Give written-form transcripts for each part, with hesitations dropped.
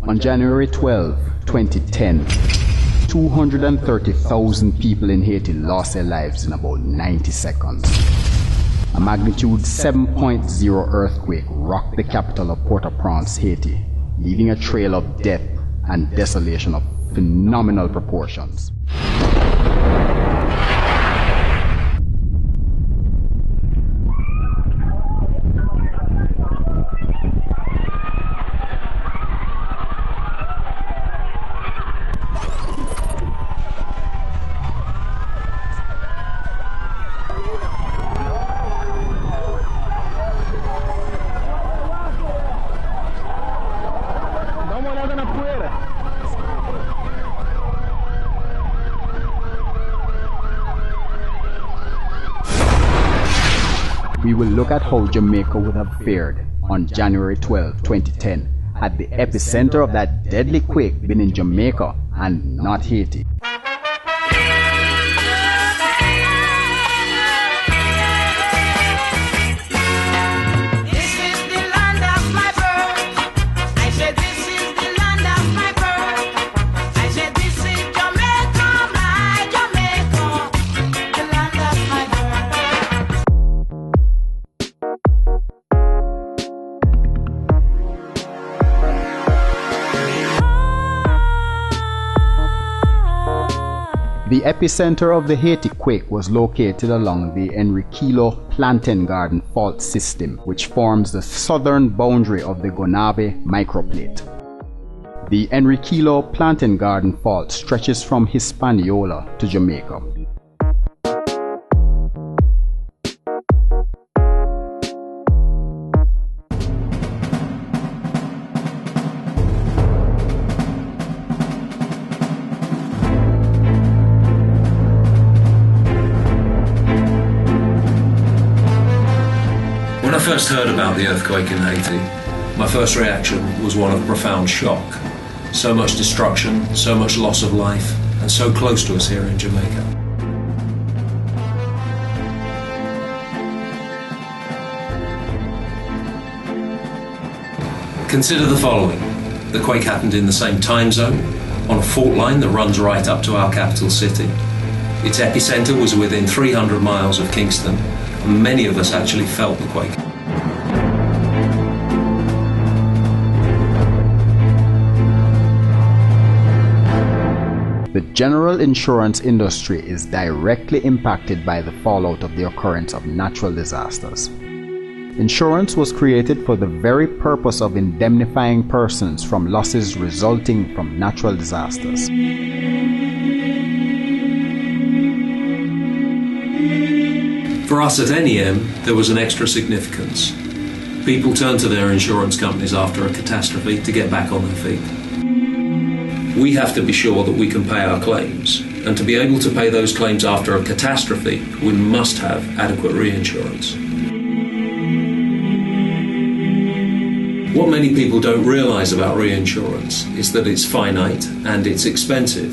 On January 12, 2010, 230,000 people in Haiti lost their lives in about 90 seconds. A magnitude 7.0 earthquake rocked the capital of Port-au-Prince, Haiti, leaving a trail of death and desolation of phenomenal proportions. We will look at how Jamaica would have fared on January 12, 2010, had the epicenter of that deadly quake been in Jamaica and not Haiti. The epicenter of the Haiti quake was located along the Enriquillo Plantain Garden fault system, which forms the southern boundary of the Gonave microplate. The Enriquillo Plantain Garden fault stretches from Hispaniola to Jamaica. When I first heard about the earthquake in Haiti, my first reaction was one of profound shock. So much destruction, so much loss of life, and so close to us here in Jamaica. Consider the following. The quake happened in the same time zone, on a fault line that runs right up to our capital city. Its epicenter was within 300 miles of Kingston, and many of us actually felt the quake. The general insurance industry is directly impacted by the fallout of the occurrence of natural disasters. Insurance was created for the very purpose of indemnifying persons from losses resulting from natural disasters. For us at NEM, there was an extra significance. People turn to their insurance companies after a catastrophe to get back on their feet. We have to be sure that we can pay our claims, and to be able to pay those claims after a catastrophe, we must have adequate reinsurance. What many people don't realise about reinsurance is that it's finite and it's expensive.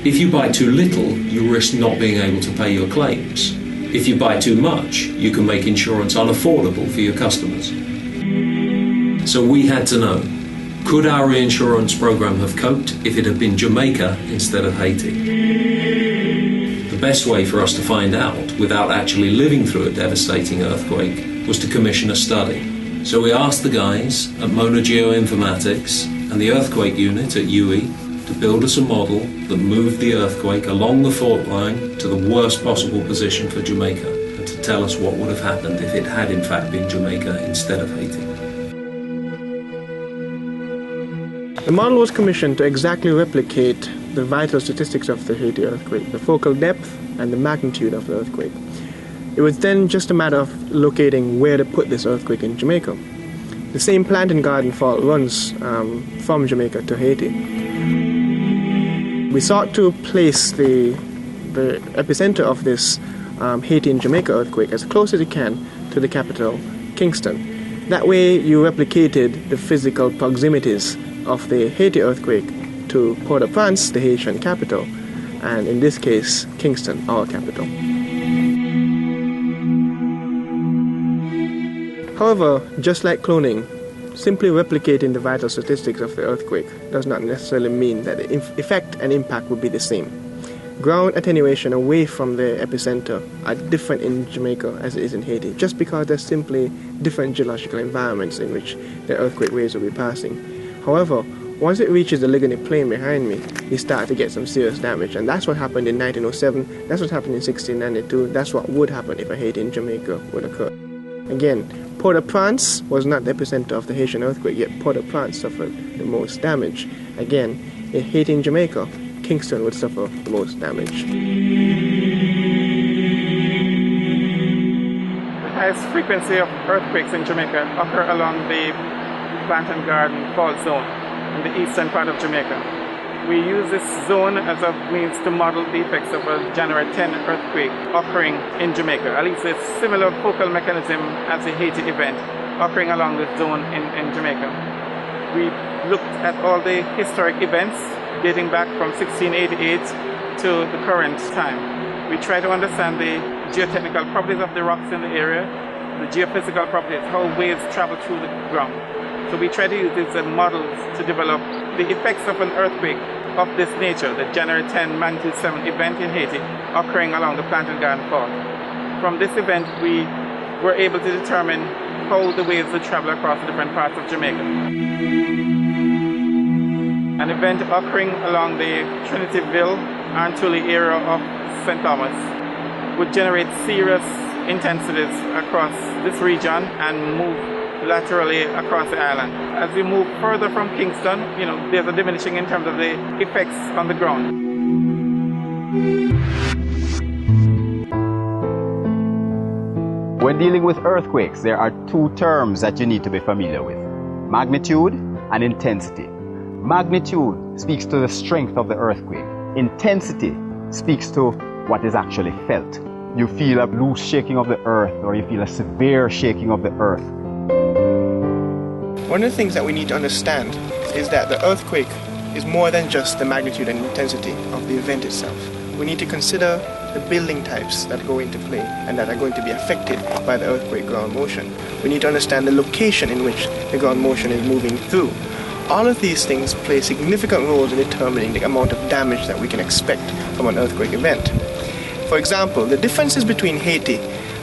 If you buy too little, you risk not being able to pay your claims. If you buy too much, you can make insurance unaffordable for your customers. So we had to know, could our reinsurance program have coped if it had been Jamaica instead of Haiti? The best way for us to find out, without actually living through a devastating earthquake, was to commission a study. So we asked the guys at Mona Geo-Informatics and the earthquake unit at UGILVIE to build us a model that moved the earthquake along the fault line to the worst possible position for Jamaica, and to tell us what would have happened if it had in fact been Jamaica instead of Haiti. The model was commissioned to exactly replicate the vital statistics of the Haiti earthquake, the focal depth and the magnitude of the earthquake. It was then just a matter of locating where to put this earthquake in Jamaica. The same Plantain Garden fault runs from Jamaica to Haiti. We sought to place the epicenter of this Haiti and Jamaica earthquake as close as you can to the capital, Kingston. That way you replicated the physical proximities of the Haiti earthquake to Port-au-Prince, the Haitian capital, and in this case, Kingston, our capital. However, just like cloning, Simply replicating the vital statistics of the earthquake does not necessarily mean that the effect and impact will be the same. Ground attenuation away from the epicenter are different in Jamaica as it is in Haiti, just because there's simply different geological environments in which the earthquake waves will be passing. However, once it reaches the Lygonic plain behind me, you start to get some serious damage, and that's what happened in 1907, that's what happened in 1692, that's what would happen if a Haiti in Jamaica would occur. Again, Port-au-Prince was not the epicenter of the Haitian earthquake, yet Port-au-Prince suffered the most damage. Again, in Haiti in Jamaica, Kingston would suffer the most damage. The highest frequency of earthquakes in Jamaica occur along the Plantain Garden fault zone in the eastern part of Jamaica. We use this zone as a means to model the effects of a January 10 earthquake occurring in Jamaica, at least a similar focal mechanism as the Haiti event occurring along this zone in Jamaica. We looked at all the historic events dating back from 1688 to the current time. We try to understand the geotechnical properties of the rocks in the area, the geophysical properties, how waves travel through the ground. So we try to use these as models to develop the effects of an earthquake of this nature, the January 10 magnitude 7 event in Haiti occurring along the Plantain Garden fault. From this event, we were able to determine how the waves would travel across the different parts of Jamaica. An event occurring along the Trinityville and Tully area of St. Thomas would generate serious intensities across this region and move laterally across the island. As we move further from Kingston, there's a diminishing in terms of the effects on the ground. When dealing with earthquakes, there are two terms that you need to be familiar with: magnitude and intensity. Magnitude speaks to the strength of the earthquake. Intensity speaks to what is actually felt. You feel a loose shaking of the earth, or you feel a severe shaking of the earth. One of the things that we need to understand is that the earthquake is more than just the magnitude and intensity of the event itself. We need to consider the building types that go into play and that are going to be affected by the earthquake ground motion. We need to understand the location in which the ground motion is moving through. All of these things play significant roles in determining the amount of damage that we can expect from an earthquake event. For example, the differences between Haiti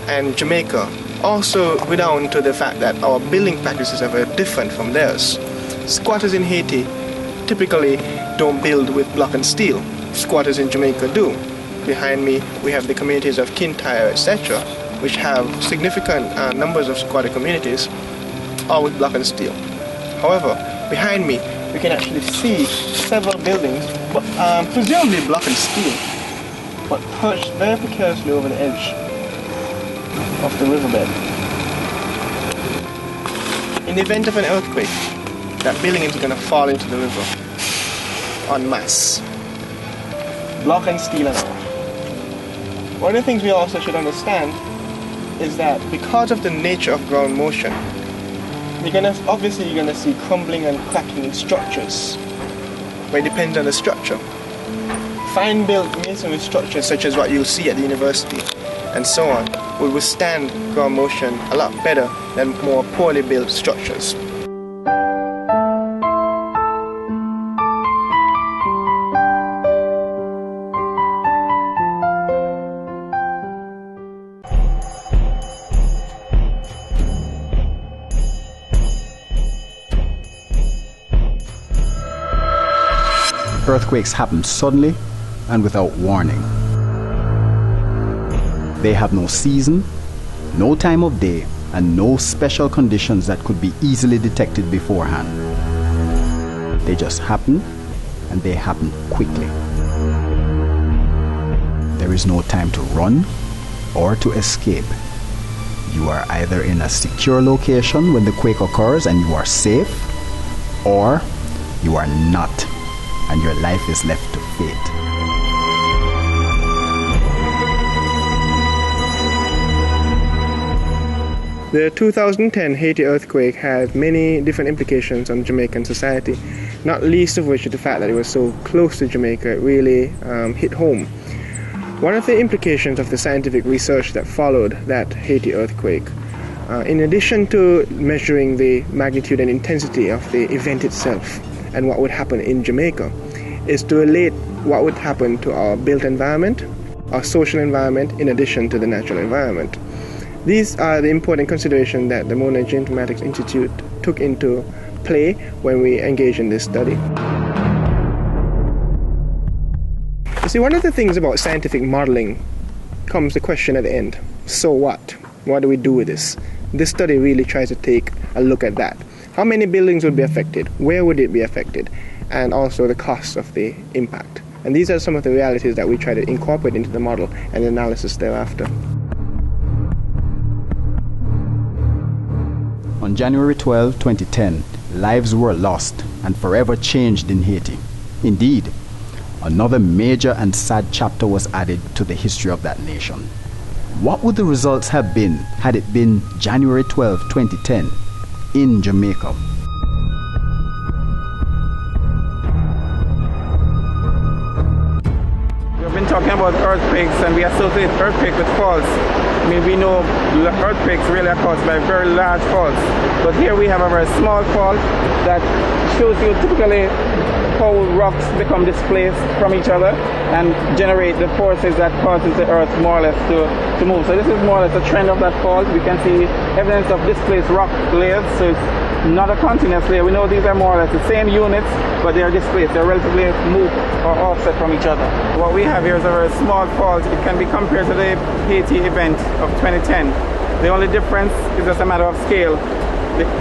and Jamaica also go down to the fact that our building practices are very different from theirs. Squatters in Haiti typically don't build with block and steel. Squatters in Jamaica do. Behind me we have the communities of Kintyre, etc., which have significant numbers of squatter communities, all with block and steel. However, behind me we can actually see several buildings, but presumably block and steel, but perched very precariously over the edge of the riverbed. In the event of an earthquake, that building is going to fall into the river en masse. Block and steel and all. One of the things we also should understand is that because of the nature of ground motion, you're going to see crumbling and cracking in structures, but it depends on the structure. Fine-built masonry structures such as what you'll see at the university and so on will withstand ground motion a lot better than more poorly built structures. Earthquakes happen suddenly and without warning. They have no season, no time of day, and no special conditions that could be easily detected beforehand. They just happen, and they happen quickly. There is no time to run or to escape. You are either in a secure location when the quake occurs and you are safe, or you are not, and your life is left to fate. The 2010 Haiti earthquake had many different implications on Jamaican society, not least of which is the fact that it was so close to Jamaica. It really hit home. One of the implications of the scientific research that followed that Haiti earthquake In addition to measuring the magnitude and intensity of the event itself and what would happen in Jamaica, is to relate what would happen to our built environment, our social environment, in addition to the natural environment. These are the important considerations that the Mona Geo-Informatics Institute took into play when we engaged in this study. You see, one of the things about scientific modeling comes the question at the end, so what? What do we do with this? This study really tries to take a look at that. How many buildings would be affected? Where would it be affected? And also the cost of the impact. And these are some of the realities that we try to incorporate into the model and the analysis thereafter. On January 12, 2010, lives were lost and forever changed in Haiti. Indeed, another major and sad chapter was added to the history of that nation. What would the results have been had it been January 12, 2010 in Jamaica? We've been talking about earthquakes, and we associate earthquake with faults. I mean, we know earthquakes really are caused by very large faults, but here we have a very small fault that shows you typically how rocks become displaced from each other and generate the forces that causes the earth more or less to move. So this is more or less a trend of that fault. We can see evidence of displaced rock layers, so it's not a continuous layer. We know these are more or less the same units, but they are displaced. They're relatively moved or offset from each other. What we have here is a very small fault. It can be compared to the Haiti event of 2010. The only difference is just a matter of scale.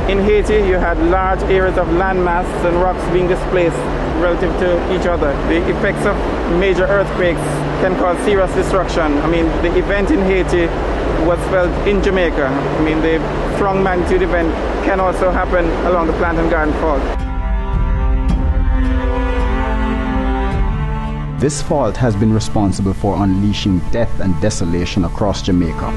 In Haiti, you had large areas of landmass and rocks being displaced relative to each other. The effects of major earthquakes can cause serious destruction. I mean, the event in Haiti was felt in Jamaica. I mean, the strong magnitude event can also happen along the Plantain Garden Fault. This fault has been responsible for unleashing death and desolation across Jamaica.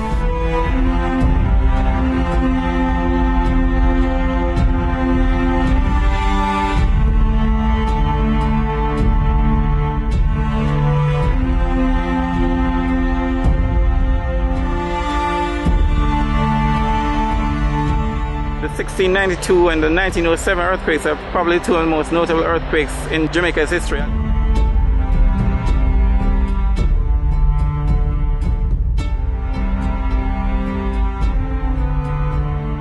The 1692 and the 1907 earthquakes are probably two of the most notable earthquakes in Jamaica's history.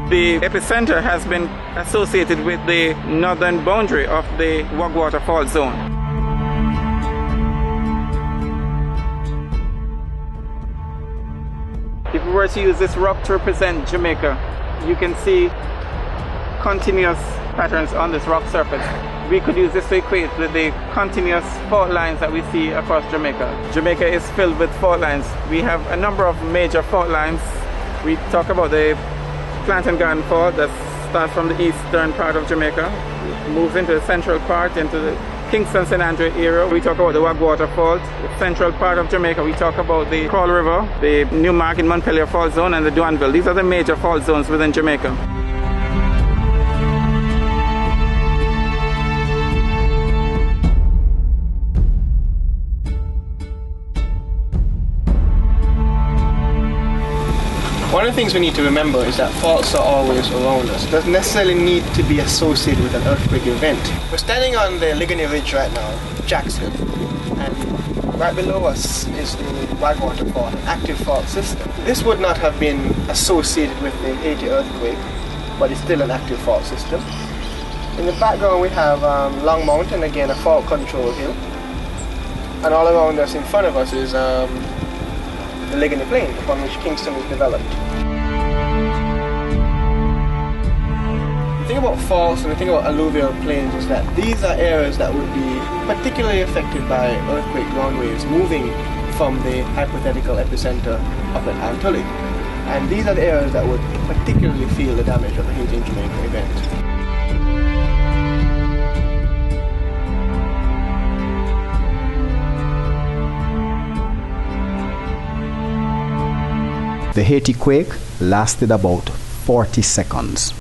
The epicenter has been associated with the northern boundary of the Wagwater Fault Zone. If we were to use this rock to represent Jamaica, you can see continuous patterns on this rock surface. We could use this to equate with the continuous fault lines that we see across Jamaica. Jamaica is filled with fault lines. We have a number of major fault lines. We talk about the Plantain Garden Fault that starts from the eastern part of Jamaica, moves into the central part, into the Kingston St. Andrew area. We talk about the Wagwater Fault, the central part of Jamaica. We talk about the Crawl River, the Newmark and Montpelier Fault Zone, and the Duanville. These are the major fault zones within Jamaica. One of the things we need to remember is that faults are always around us. It doesn't necessarily need to be associated with an earthquake event. We're standing on the Lyew Ridge right now, Jackson, and right below us is the Wagwater Fault, an active fault system. This would not have been associated with the Haiti earthquake, but it's still an active fault system. In the background we have Long Mountain, again a fault control hill, and all around us in front of us is the Lyew Plain upon which Kingston was developed. The thing about faults and the thing about alluvial plains is that these are areas that would be particularly affected by earthquake ground waves moving from the hypothetical epicenter of the Antilles. And these are the areas that would particularly feel the damage of the Haiti and Jamaica event. The Haiti quake lasted about 40 seconds.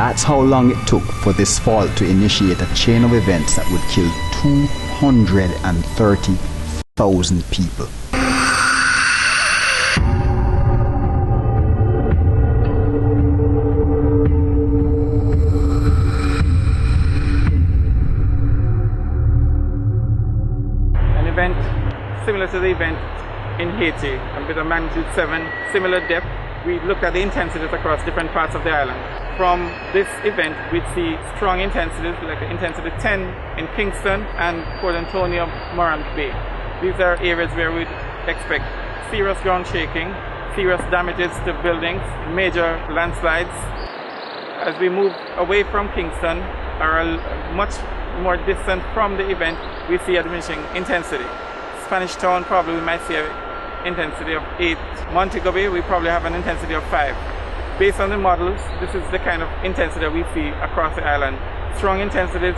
That's how long it took for this fault to initiate a chain of events that would kill 230,000 people. An event similar to the event in Haiti, and with a magnitude 7, similar depth. We looked at the intensities across different parts of the island. From this event, we'd see strong intensities, like the intensity 10 in Kingston and Port Antonio, Morant Bay. These are areas where we'd expect serious ground shaking, serious damages to buildings, major landslides. As we move away from Kingston, or much more distant from the event, we see a diminishing intensity. Spanish Town, probably we might see an intensity of 8. Montego Bay, we probably have an intensity of 5. Based on the models, this is the kind of intensity we see across the island. Strong intensities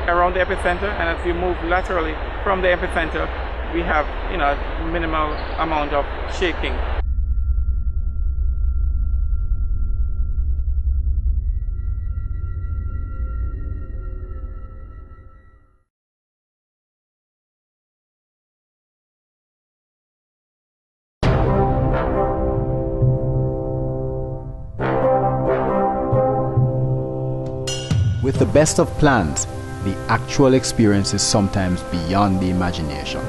around the epicenter, and as you move laterally from the epicenter, we have, minimal amount of shaking. With the best of plans, the actual experience is sometimes beyond the imagination.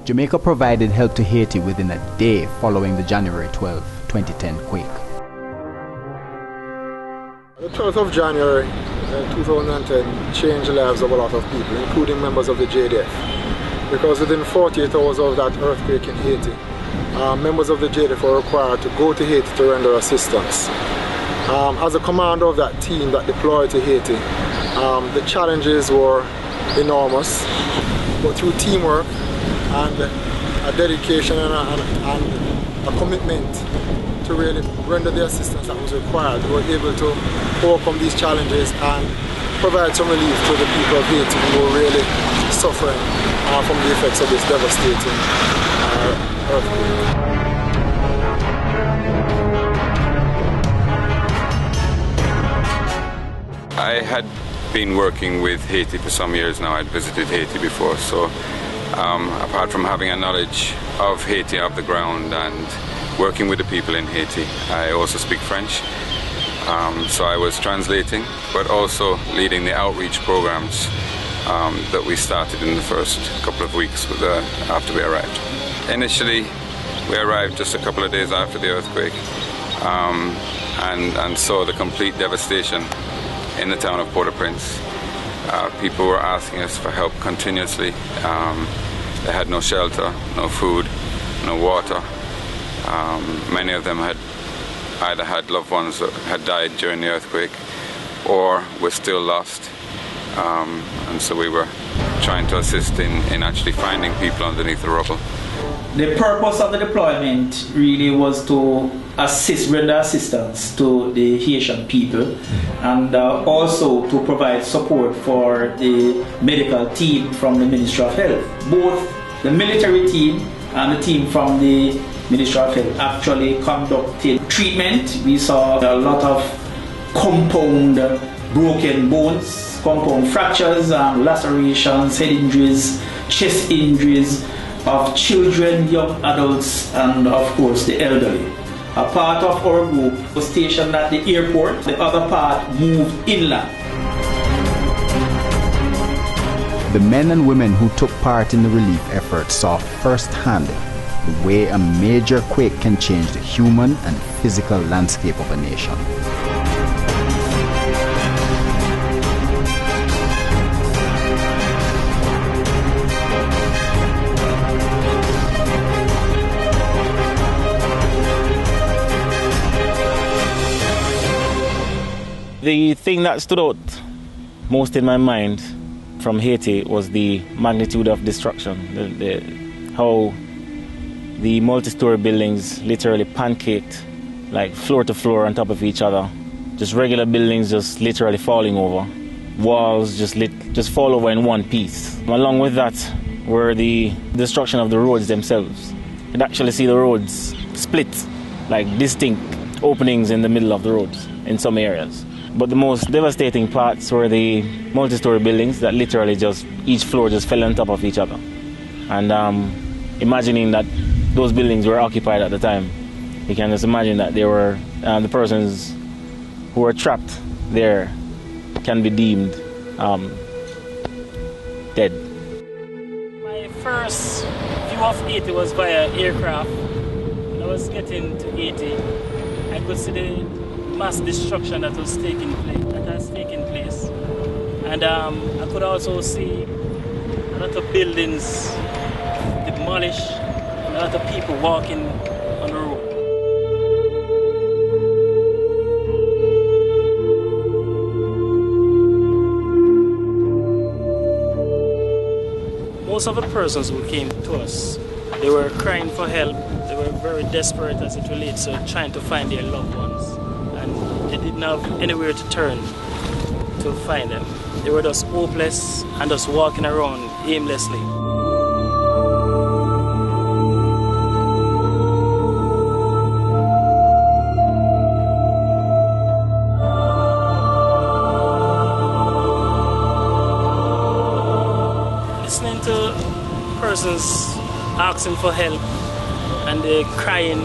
Jamaica provided help to Haiti within a day following the January 12, 2010 quake. The 12th of January 2010 changed the lives of a lot of people, including members of the JDF. Because within 48 hours of that earthquake in Haiti, members of the JDF were required to go to Haiti to render assistance. As a commander of that team that deployed to Haiti, the challenges were enormous, but through teamwork and a dedication and a commitment to really render the assistance that was required, we were able to overcome these challenges and provide some relief to the people of Haiti who were really suffering from the effects of this devastating earthquake. I had been working with Haiti for some years now. I'd visited Haiti before, so apart from having a knowledge of Haiti off the ground and working with the people in Haiti, I also speak French. So I was translating, but also leading the outreach programs that we started in the first couple of weeks after we arrived. Initially, we arrived just a couple of days after the earthquake and saw the complete devastation in the town of Port-au-Prince. People were asking us for help continuously. They had no shelter, no food, no water. Many of them had either had loved ones that had died during the earthquake or were still lost. And so we were trying to assist in actually finding people underneath the rubble. The purpose of the deployment really was to render assistance to the Haitian people, and also to provide support for the medical team from the Ministry of Health. Both the military team and the team from the Ministry of Health actually conducted treatment. We saw a lot of compound broken bones, compound fractures, lacerations, head injuries, chest injuries of children, young adults, and of course the elderly. A part of our group was stationed at the airport, the other part moved inland. The men and women who took part in the relief effort saw firsthand the way a major quake can change the human and physical landscape of a nation. The thing that stood out most in my mind from Haiti was the magnitude of destruction, how the multi-story buildings literally pancaked, like floor to floor on top of each other. Just regular buildings just literally falling over. Walls just fall over in one piece. Along with that, were the destruction of the roads themselves. You'd actually see the roads split, like distinct openings in the middle of the roads in some areas. But the most devastating parts were the multi-story buildings that literally just, each floor just fell on top of each other. And imagining that those buildings were occupied at the time, you can just imagine that they were, the persons who were trapped there can be deemed dead. My first view of Haiti was via aircraft. When I was getting to Haiti, I could see the mass destruction that has taken place. And I could also see a lot of buildings demolished and a lot of people walking on the road. Most of the persons who came to us, they were crying for help. They were very desperate as it relates to trying to find their loved ones. And they didn't have anywhere to turn to find them. They were just hopeless and just walking around aimlessly. Listening to persons asking for help and they're crying,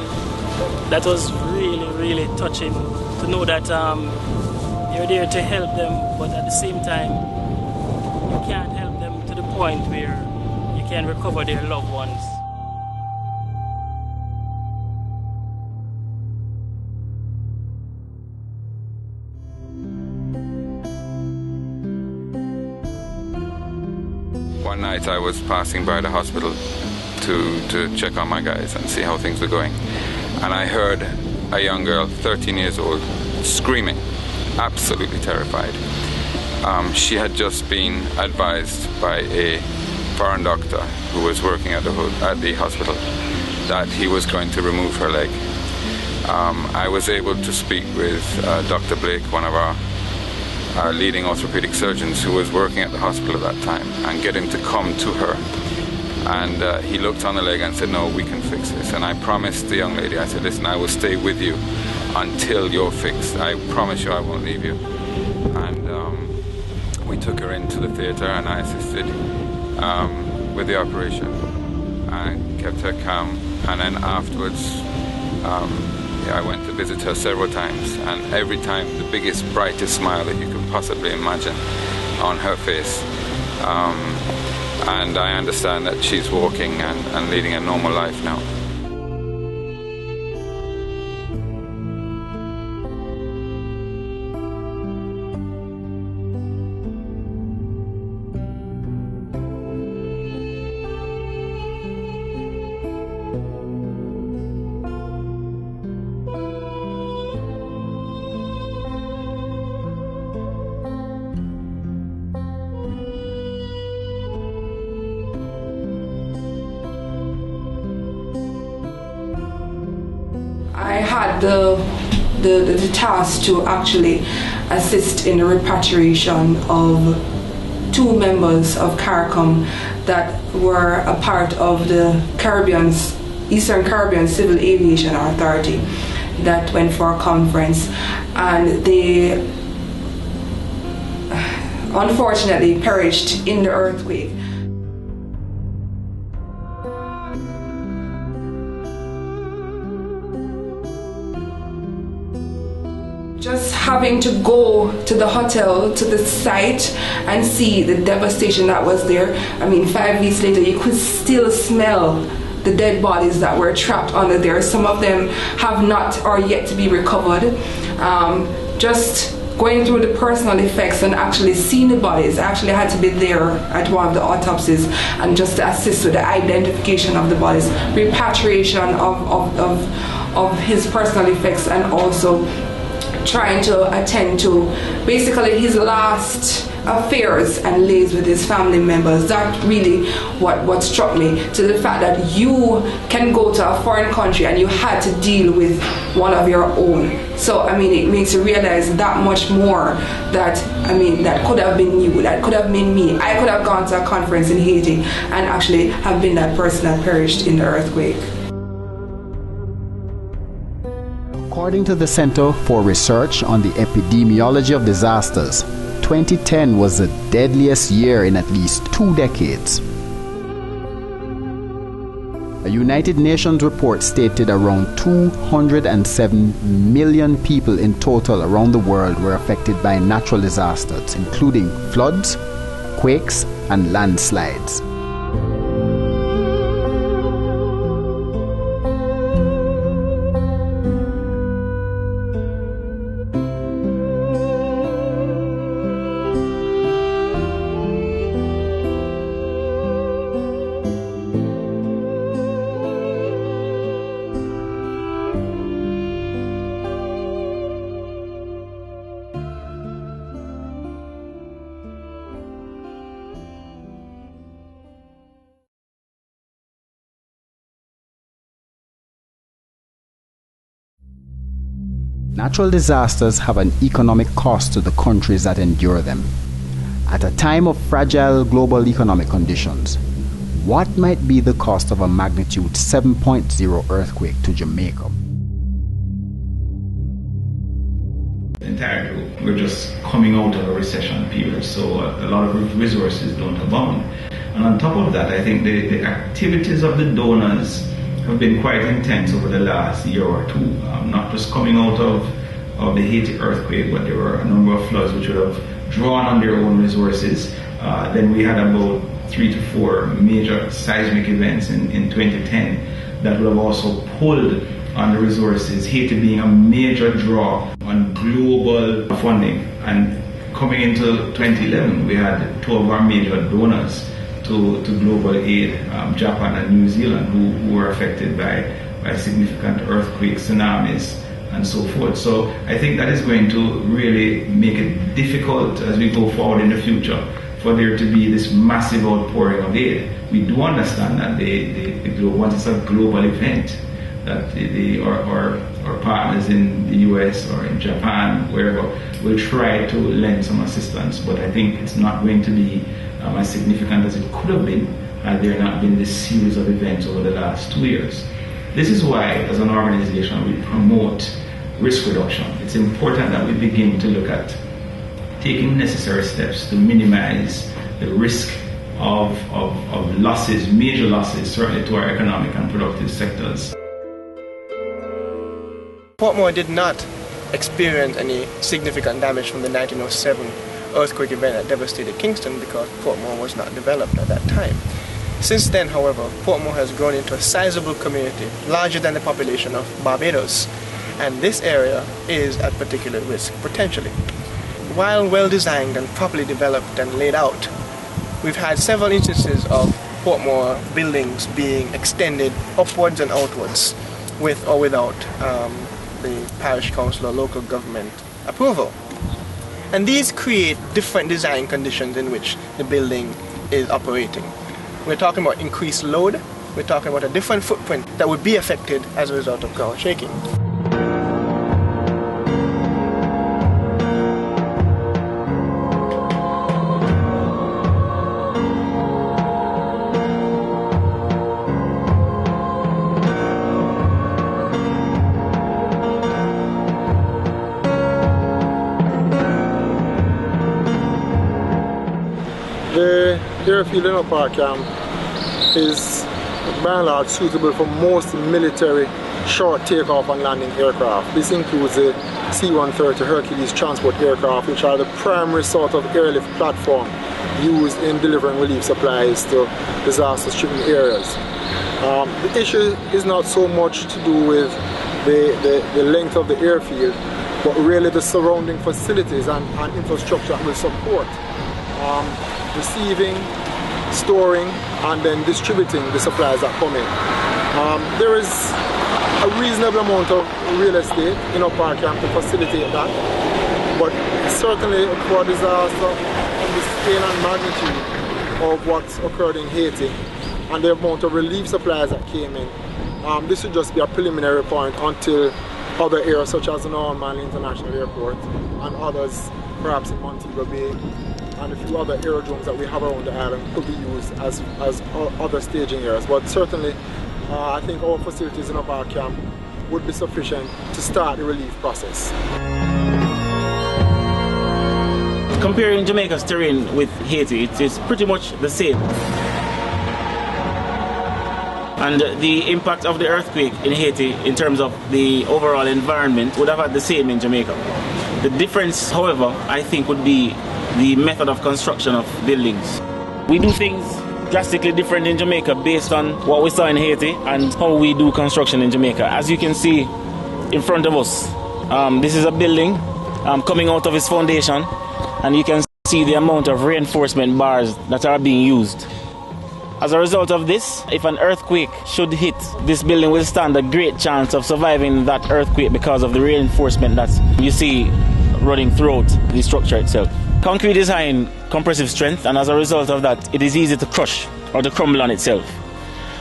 that was really, really touching to know that you're there to help them, but at the same time, you can't help them to the point where you can recover their loved ones. One night I was passing by the hospital to check on my guys and see how things were going. And I heard a young girl, 13 years old, screaming, absolutely terrified. She had just been advised by a foreign doctor who was working at the hospital that he was going to remove her leg. I was able to speak with Dr. Blake, one of our leading orthopedic surgeons who was working at the hospital at that time, and get him to come to her. And he looked on the leg and said, no, we can fix this. And I promised the young lady, I said, listen, I will stay with you until you're fixed. I promise you I won't leave you. And we took her into the theater and I assisted with the operation and kept her calm. And then afterwards, I went to visit her several times, and every time the biggest, brightest smile that you can possibly imagine on her face. And I understand that she's walking and leading a normal life now. I had the task to actually assist in the repatriation of 2 members of CARICOM that were a part of the Eastern Caribbean Civil Aviation Authority that went for a conference, and they unfortunately perished in the earthquake. Just having to go to the hotel, to the site, and see the devastation that was there. I mean, 5 weeks later, you could still smell the dead bodies that were trapped under there. Some of them have not or yet to be recovered. Just going through the personal effects and actually seeing the bodies. I actually had to be there at one of the autopsies and just to assist with the identification of the bodies, repatriation of his personal effects, and also trying to attend to basically his last affairs and lays with his family members. That really what struck me, to the fact that you can go to a foreign country and you had to deal with one of your own. So I mean, it makes you realize that much more, that I mean, that could have been you, that could have been me. I could have gone to a conference in Haiti and actually have been that person that perished in the earthquake. According to the Center for Research on the Epidemiology of Disasters, 2010 was the deadliest year in at least 2 decades. A United Nations report stated around 207 million people in total around the world were affected by natural disasters, including floods, quakes, and landslides. Natural disasters have an economic cost to the countries that endure them. At a time of fragile global economic conditions, what might be the cost of a magnitude 7.0 earthquake to Jamaica? Entirely, we're just coming out of a recession period, so a lot of resources don't abound. And on top of that, I think the activities of the donors have been quite intense over the last year or two. Not just coming out of the Haiti earthquake, but there were a number of floods which would have drawn on their own resources. Then we had about 3 to 4 major seismic events in 2010 that would have also pulled on the resources, Haiti being a major draw on global funding. And coming into 2011, we had 2 of our major donors to global aid, Japan and New Zealand, who were affected by significant earthquakes, tsunamis, and so forth. So I think that is going to really make it difficult as we go forward in the future for there to be this massive outpouring of aid. We do understand that once it's a global event, that our partners in the US or in Japan, wherever, will try to lend some assistance, but I think it's not going to be as significant as it could have been had there not been this series of events over the last 2 years. This is why, as an organization, we promote risk reduction. It's important that we begin to look at taking necessary steps to minimize the risk of losses, major losses, certainly to our economic and productive sectors. Portmore did not experience any significant damage from the 1907 earthquake event that devastated Kingston because Portmore was not developed at that time. Since then, however, Portmore has grown into a sizable community, larger than the population of Barbados, and this area is at particular risk, potentially. While well designed and properly developed and laid out, we've had several instances of Portmore buildings being extended upwards and outwards, with or without the parish council or local government approval. And these create different design conditions in which the building is operating. We're talking about increased load, we're talking about a different footprint that would be affected as a result of ground shaking. The airfield in Upper Camp is by and large suitable for most military short takeoff and landing aircraft. This includes the C-130 Hercules transport aircraft, which are the primary sort of airlift platform used in delivering relief supplies to disaster-stricken areas. The issue is not so much to do with the length of the airfield, but really the surrounding facilities and infrastructure that will support receiving, storing, and then distributing the supplies that come in. There is a reasonable amount of real estate in Upper Camp to facilitate that, but certainly for disaster, scale and magnitude of what's occurred in Haiti and the amount of relief supplies that came in, this should just be a preliminary point until other areas such as Norman International Airport and others, perhaps in Montego Bay, and a few other aerodromes that we have around the island could be used as other staging areas. But certainly, I think our facilities in our camp would be sufficient to start the relief process. Comparing Jamaica's terrain with Haiti, it's pretty much the same. And the impact of the earthquake in Haiti in terms of the overall environment would have had the same in Jamaica. The difference, however, I think would be the method of construction of buildings. We do things drastically different in Jamaica based on what we saw in Haiti and how we do construction in Jamaica. As you can see in front of us, this is a building coming out of its foundation, and you can see the amount of reinforcement bars that are being used. As a result of this, if an earthquake should hit, this building will stand a great chance of surviving that earthquake because of the reinforcement that you see running throughout the structure itself. Concrete is high in compressive strength, and as a result of that, it is easy to crush or to crumble on itself.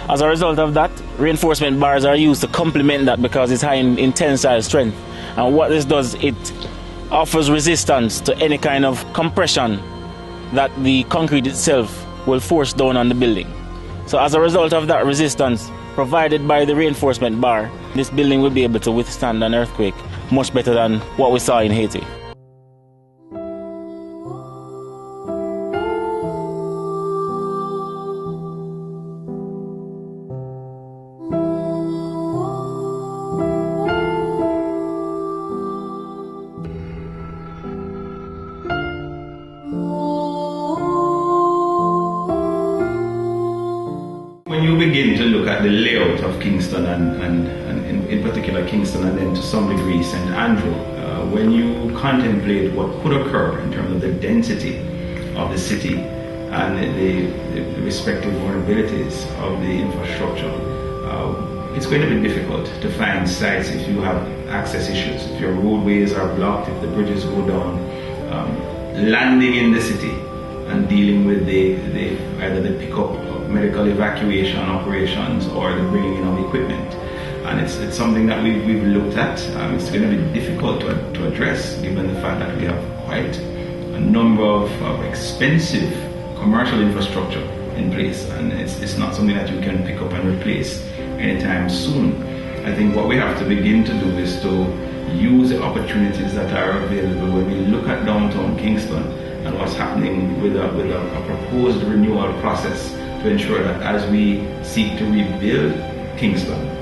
As a result of that, reinforcement bars are used to complement that because it's high in tensile strength. And what this does, it offers resistance to any kind of compression that the concrete itself will force down on the building. So as a result of that resistance provided by the reinforcement bar, this building will be able to withstand an earthquake much better than what we saw in Haiti. When you begin to look at the layout of Kingston and in particular Kingston and then to some degree St. Andrew, when you contemplate what could occur in terms of the density of the city and the respective vulnerabilities of the infrastructure, it's going to be difficult to find sites if you have access issues, if your roadways are blocked, if the bridges go down. Landing in the city and dealing with either the pickup of medical evacuation operations or the bringing in of equipment. And it's something that we've looked at. It's going to be difficult to address given the fact that we have quite a number of expensive commercial infrastructure in place, and it's not something that you can pick up and replace anytime soon. I think what we have to begin to do is to use the opportunities that are available when we look at downtown Kingston and what's happening with a proposed renewal process to ensure that as we seek to rebuild Kingston,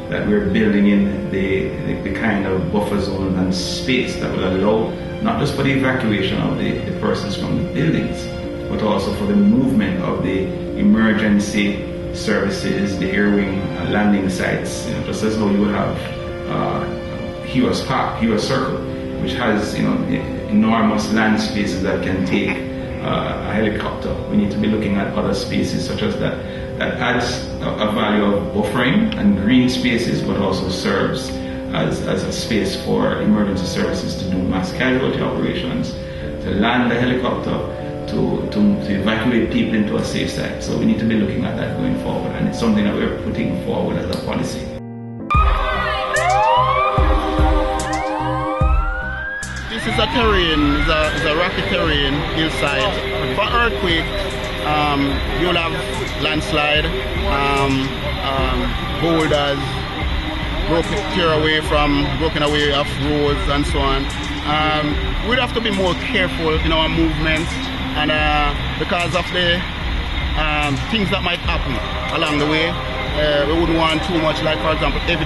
that we're building in the kind of buffer zones and space that will allow not just for the evacuation of the persons from the buildings, but also for the movement of the emergency services, the air wing landing sites, just as though you would have Heroes Park, Heroes Circle, which has enormous land spaces that can take a helicopter. We need to be looking at other spaces such as that adds a value of buffering and green spaces, but also serves as a space for emergency services to do mass casualty operations, to land the helicopter, to evacuate people into a safe site. So we need to be looking at that going forward, and it's something that we're putting forward as a policy. This is a terrain, it's a rocky terrain hillside. For earthquake, you'll have landslide, boulders, broken away of roads and so on. We'd have to be more careful in our movements, and because of the things that might happen along the way, we wouldn't want too much, like for example heavy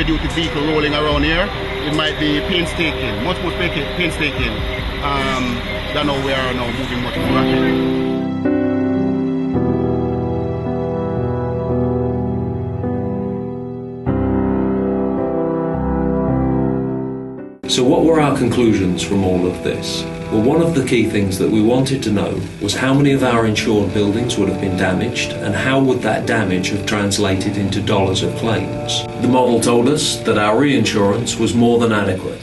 duty vehicle rolling around here. It might be painstaking, much more painstaking than how we are now moving much more rapidly. So what were our conclusions from all of this? Well, one of the key things that we wanted to know was how many of our insured buildings would have been damaged and how would that damage have translated into dollars of claims. The model told us that our reinsurance was more than adequate.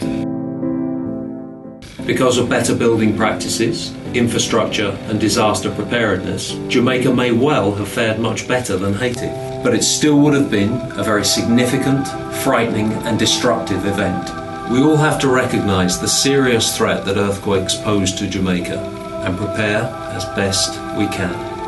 Because of better building practices, infrastructure and disaster preparedness, Jamaica may well have fared much better than Haiti. But it still would have been a very significant, frightening and destructive event. We all have to recognise the serious threat that earthquakes pose to Jamaica and prepare as best we can.